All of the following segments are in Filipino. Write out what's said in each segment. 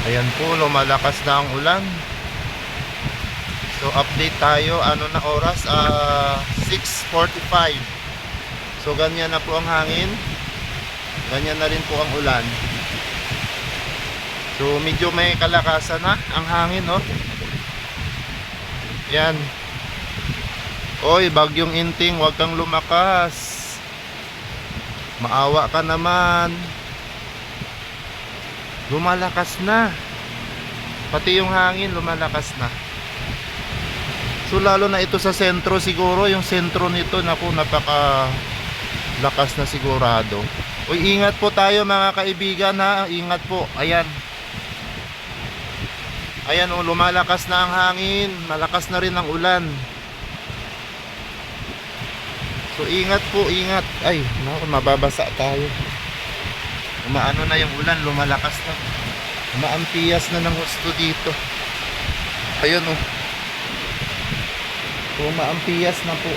Ayan po, lumalakas na ang ulan. So update tayo, ano na oras? 6:45. So ganyan na po ang hangin. Ganyan na rin po ang ulan. So medyo may kalakasan na ang hangin, no? Yan. Oy, bagyong Inting, huwag kang lumakas. Maawa ka naman. Lumalakas na. Pati yung hangin lumalakas na. So lalo na ito sa sentro siguro, yung sentro nito, naku, napaka lakas na sigurado. Uy, ingat po tayo mga kaibigan, ha. Ingat po. Ayan. Ayan, oh, lumalakas na ang hangin. Malakas na rin ang ulan. So ingat po, ingat. Ay, naku, mababasa tayo. Umaano na yung ulan, lumalakas na. Umaampias na ng husto dito. Ayun, oh. So, umaampias na po.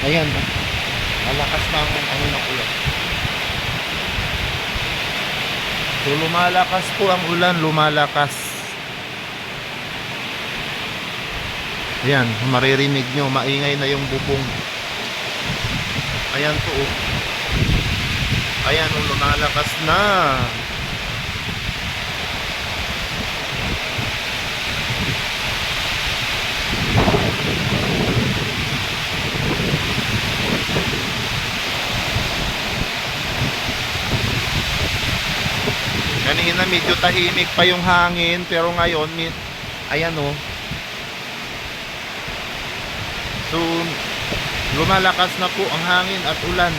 Ayan, oh. Malakas na ang ano ng ulan. So lumalakas po ang ulan, lumalakas. Ayan, maririnig nyo, maingay na yung bubong. Ayan po, oh. Ayan, oh, lumalakas na. Kanina medyo tahimik pa yung hangin, pero ngayon ayan, oh. So lumalakas na po ang hangin at ulan.